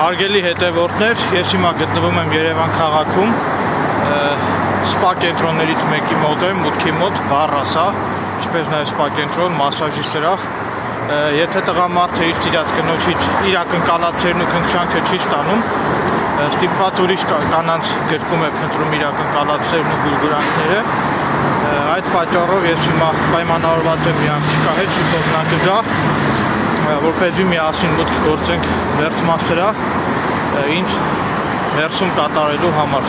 Հարգելի հետևորդներ, ես հիմա գտնվում եմ Երևան քաղաքում, սպա կենտրոններից մեկի մոտ եմ, մուտքի մոտ, բար ասա, ինչպես նաև սպա կենտրոն, մասաժի սրահ։ Եթե տղամարդը իր սիրած կնոջից իր ակնկալածներն ու քնքշանքը չի ստանում, ստիպված ուրիշ կանանց գրկում է փնտրում իր ակնկալածներն ու գուրգուրանքները։ Այդ պատճառով ես հիմա պայմանավորված եմ մի աղջկա հետ, շուտով նա կգա, որպեսզի միասին մուտք գործենք վերցման սրահ ինձ ներսում կատարելու համար։